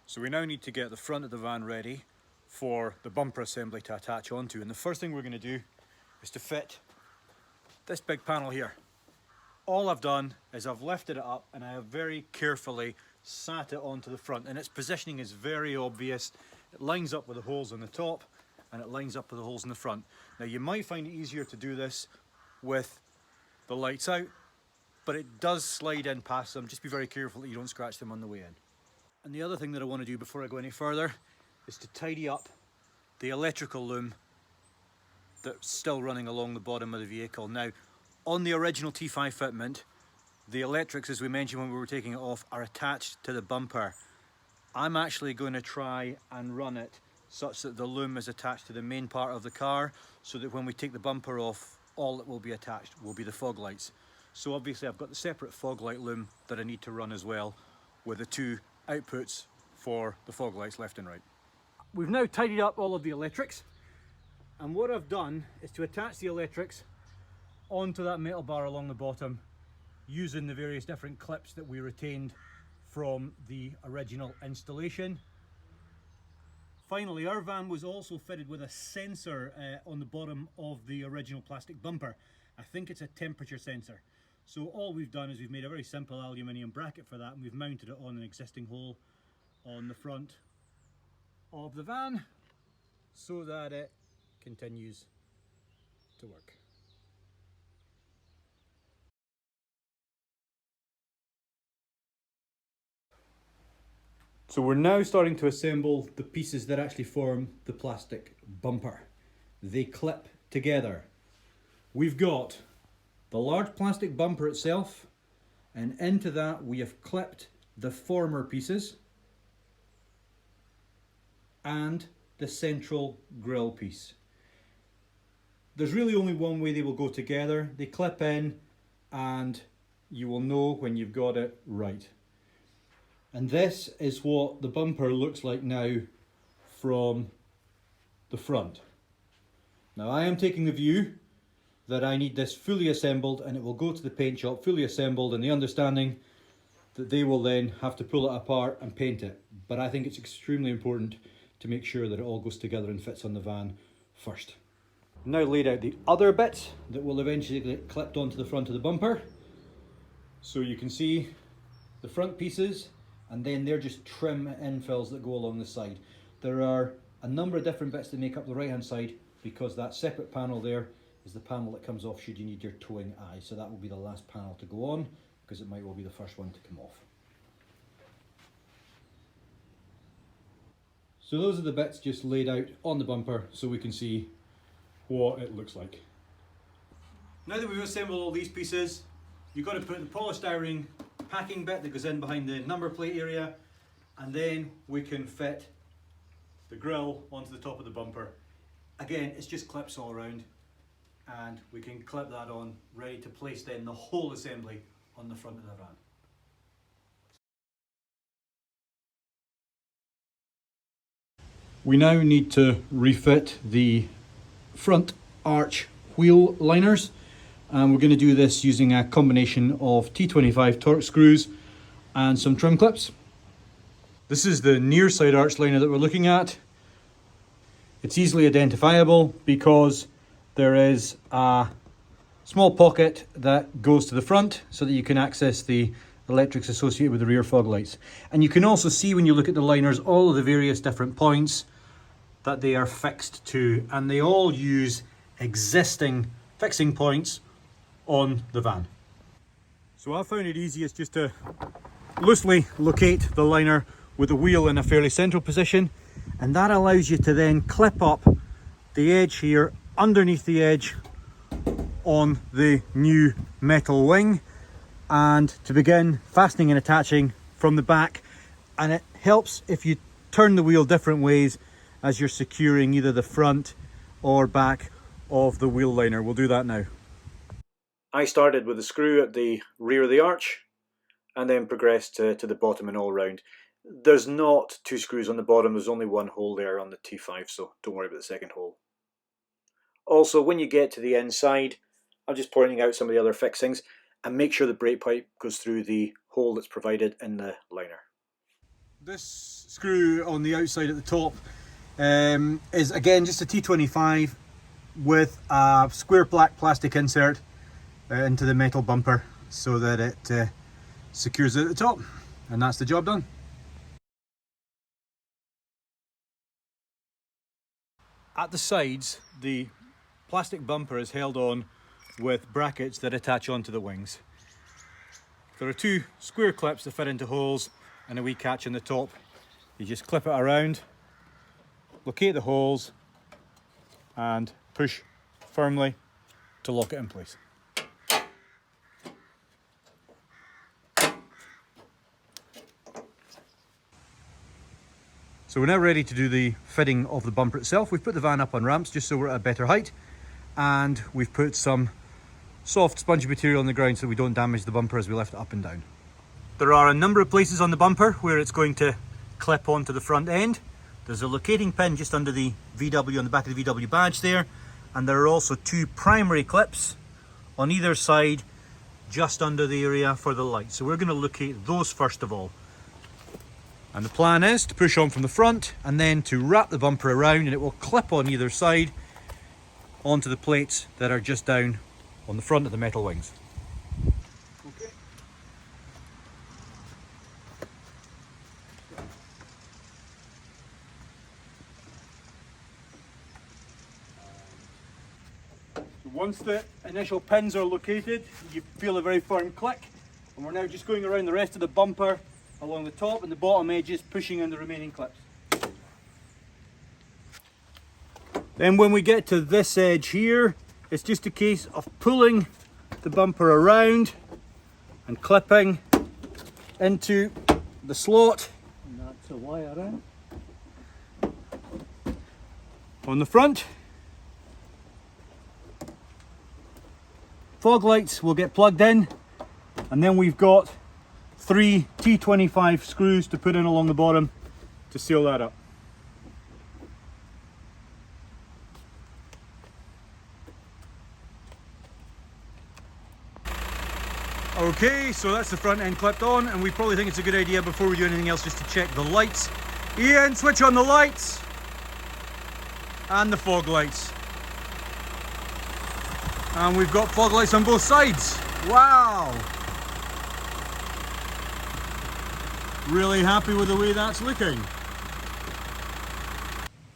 So we now need to get the front of the van ready for the bumper assembly to attach onto, and the first thing we're going to do is to fit this big panel here. All I've done is I've lifted it up and I have very carefully sat it onto the front, and its positioning is very obvious. It lines up with the holes on the top and it lines up with the holes in the front. Now you might find it easier to do this with the lights out, but it does slide in past them. Just be very careful that you don't scratch them on the way in. And the other thing that I want to do before I go any further is to tidy up the electrical loom that's still running along the bottom of the vehicle. Now, on the original T5 fitment, the electrics, as we mentioned when we were taking it off, are attached to the bumper. I'm actually going to try and run it such that the loom is attached to the main part of the car, so that when we take the bumper off, all that will be attached will be the fog lights. So obviously I've got the separate fog light loom that I need to run as well, with the two outputs for the fog lights left and right. We've now tidied up all of the electrics, and what I've done is to attach the electrics onto that metal bar along the bottom using the various different clips that we retained from the original installation. Finally, our van was also fitted with a sensor on the bottom of the original plastic bumper. I think it's a temperature sensor. So all we've done is we've made a very simple aluminium bracket for that, and we've mounted it on an existing hole on the front of the van so that it continues to work. So we're now starting to assemble the pieces that actually form the plastic bumper. They clip together. We've got the large plastic bumper itself, and into that we have clipped the former pieces and the central grille piece. There's really only one way they will go together. They clip in and you will know when you've got it right. And this is what the bumper looks like now from the front. Now I am taking the view that I need this fully assembled, and it will go to the paint shop fully assembled, and the understanding that they will then have to pull it apart and paint it. But I think it's extremely important to make sure that it all goes together and fits on the van first. Now laid out the other bits that will eventually get clipped onto the front of the bumper. So you can see the front pieces, and then they're just trim infills that go along the side. There are a number of different bits that make up the right hand side, because that separate panel there is the panel that comes off should you need your towing eye. So that will be the last panel to go on, because it might well be the first one to come off. So those are the bits just laid out on the bumper so we can see what it looks like. Now that we've assembled all these pieces, you've got to put the polystyrene packing bit that goes in behind the number plate area, and then we can fit the grille onto the top of the bumper. Again, it's just clips all around, and we can clip that on, ready to place then the whole assembly on the front of the van. We now need to refit the front arch wheel liners, and we're going to do this using a combination of T25 Torx screws and some trim clips. This is the near side arch liner that we're looking at. It's easily identifiable because there is a small pocket that goes to the front so that you can access the electrics associated with the rear fog lights. And you can also see when you look at the liners all of the various different points that they are fixed to, and they all use existing fixing points on the van. So I found it easiest just to loosely locate the liner with the wheel in a fairly central position, and that allows you to then clip up the edge here underneath the edge on the new metal wing, and to begin fastening and attaching from the back. And it helps if you turn the wheel different ways as you're securing either the front or back of the wheel liner. We'll do that now. I started with a screw at the rear of the arch and then progressed to the bottom and all round. There's not two screws on the bottom, there's only one hole there on the T5, so don't worry about the second hole. Also, when you get to the inside, I'm just pointing out some of the other fixings, and make sure the brake pipe goes through the hole that's provided in the liner. This screw on the outside at the top is again just a T25 with a square black plastic insert into the metal bumper so that it secures it at the top, and that's the job done. At the sides, the plastic bumper is held on with brackets that attach onto the wings. There are two square clips that fit into holes and a wee catch in the top. You just clip it around, locate the holes and push firmly to lock it in place. So we're now ready to do the fitting of the bumper itself. We've put the van up on ramps just so we're at a better height, and we've put some soft spongy material on the ground so we don't damage the bumper as we lift it up and down. There are a number of places on the bumper where it's going to clip onto the front end. There's a locating pin just under the VW, on the back of the VW badge there, and there are also two primary clips on either side just under the area for the light. So we're going to locate those first of all. And the plan is to push on from the front and then to wrap the bumper around, and it will clip on either side onto the plates that are just down on the front of the metal wings. Okay. So once the initial pins are located, you feel a very firm click, and we're now just going around the rest of the bumper along the top and the bottom edges, pushing in the remaining clips. Then when we get to this edge here, it's just a case of pulling the bumper around and clipping into the slot. And that's a wire in. On the front. Fog lights will get plugged in, and then we've got 3 T25 screws to put in along the bottom to seal that up. Okay, so that's the front end clipped on, and we probably think it's a good idea before we do anything else just to check the lights. Ian, switch on the lights and the fog lights. And we've got fog lights on both sides. Wow! Really happy with the way that's looking.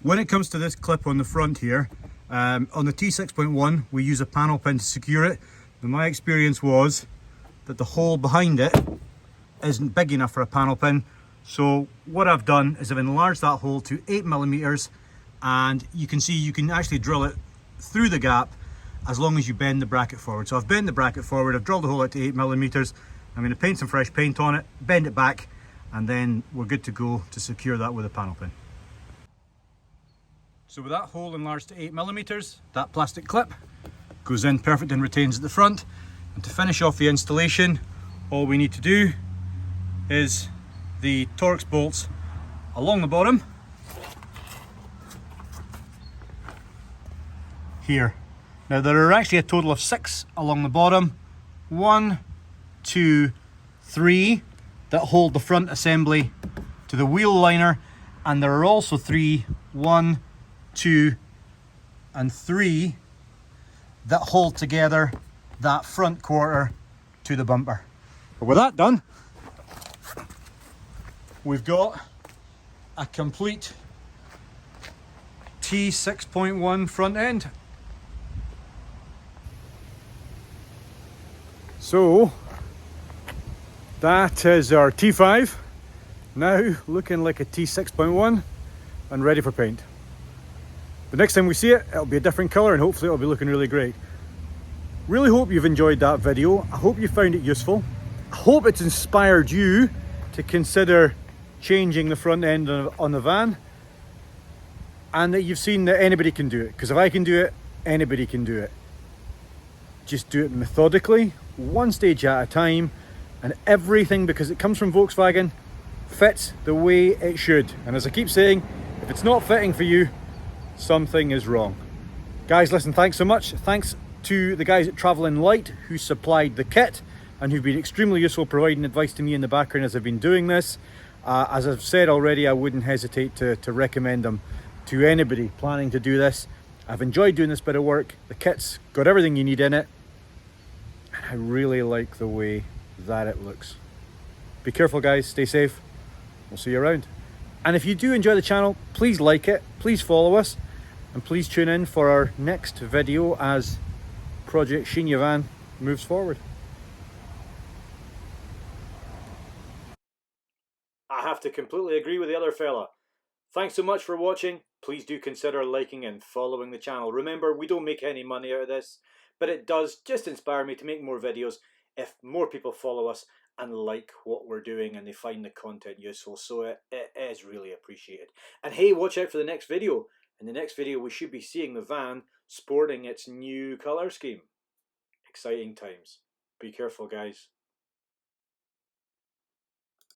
When it comes to this clip on the front here, on the T6.1 we use a panel pin to secure it, and my experience was that the hole behind it isn't big enough for a panel pin. So what I've done is I've enlarged that hole to 8mm, and you can see you can actually drill it through the gap as long as you bend the bracket forward. So I've bent the bracket forward, I've drilled the hole out to 8mm. I'm going to paint some fresh paint on it, bend it back, and then we're good to go to secure that with a panel pin. So with that hole enlarged to 8mm, that plastic clip goes in perfect and retains at the front. And to finish off the installation, all we need to do is the Torx bolts along the bottom here. Now there are actually a total of 6 along the bottom. 1, 2, 3 that hold the front assembly to the wheel liner, and there are also 3, 1, 2 and 3 that hold together that front quarter to the bumper. But with that done, we've got a complete T6.1 front end. So that is our T5, now looking like a T6.1 and ready for paint. The next time we see it, it'll be a different colour, and hopefully it'll be looking really great. Really hope you've enjoyed that video. I hope you found it useful. I hope it's inspired you to consider changing the front end on the van, and that you've seen that anybody can do it, because if I can do it, anybody can do it. Just do it methodically, one stage at a time, and everything, because it comes from Volkswagen, fits the way it should. And as I keep saying, if it's not fitting for you, something is wrong. Guys, listen, thanks so much. Thanks to the guys at Travelin-lite who supplied the kit and who've been extremely useful providing advice to me in the background as I've been doing this. As I've said already, I wouldn't hesitate to recommend them to anybody planning to do this. I've enjoyed doing this bit of work. The kit's got everything you need in it. And I really like the way that it looks. Be careful guys, stay safe. We'll see you around. And if you do enjoy the channel, please like it, please follow us, and please tune in for our next video as Project Shinya Van moves forward. I have to completely agree with the other fella. Thanks so much for watching. Please do consider liking and following the channel. Remember, we don't make any money out of this, but it does just inspire me to make more videos if more people follow us and like what we're doing and they find the content useful. So it is really appreciated. And hey, watch out for the next video. In the next video, we should be seeing the van sporting its new colour scheme. Exciting times. Be careful, guys.